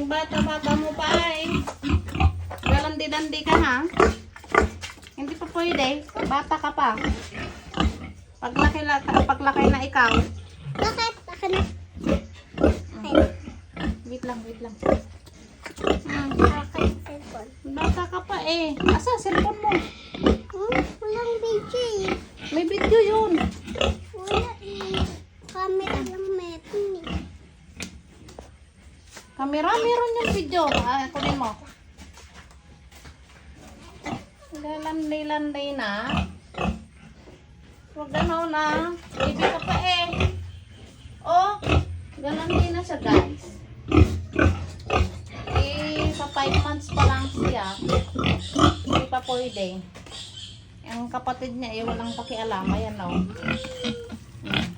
bata-bata mo pa ay. Galandi-dandi ka ha. Hindi pa pwede. Bata ka pa. Paglaki na ikaw. Bakit? Bakit na? Wait lang, wait lang. Bakit cellphone? Bata ka pa eh. Asa, cellphone mo? Walang video eh. May video yun. Wala eh. Camera lang meron eh. Camera, meron yung video. Kunin mo. Galanday-landay na. Huwag ganaw na. Baby ka pa eh. Oh, galanday na siya guys. Eh, sa 5 months pa lang siya. Hindi pa pwede. Ang kapatid niya eh, walang pakialam. Ayan o.